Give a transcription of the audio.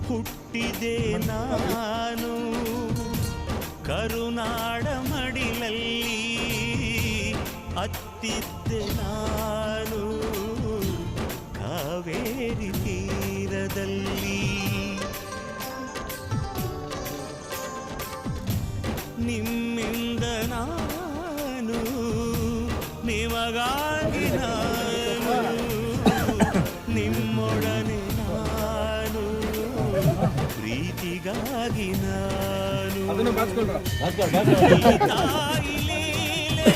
ಹುಟ್ಟಿದೆ ನಾನು ಕರುನಾಡ ಮಡಿಲಲ್ಲಿ ಅತ್ತಿದ್ದೆ ನಾನು ಕಾವೇರಿ ತೀರದಲ್ಲಿ ನಿಮ್ಮಿಂದ ನಾನು ನಿಮಗಾಗಿ ನಾನು ನಿಮ್ಮೊಡನೆ ನಾನು ಪ್ರೀತಿಗಾಗಿ ನಾನು ತಾಯಿ ಲೀಲೆ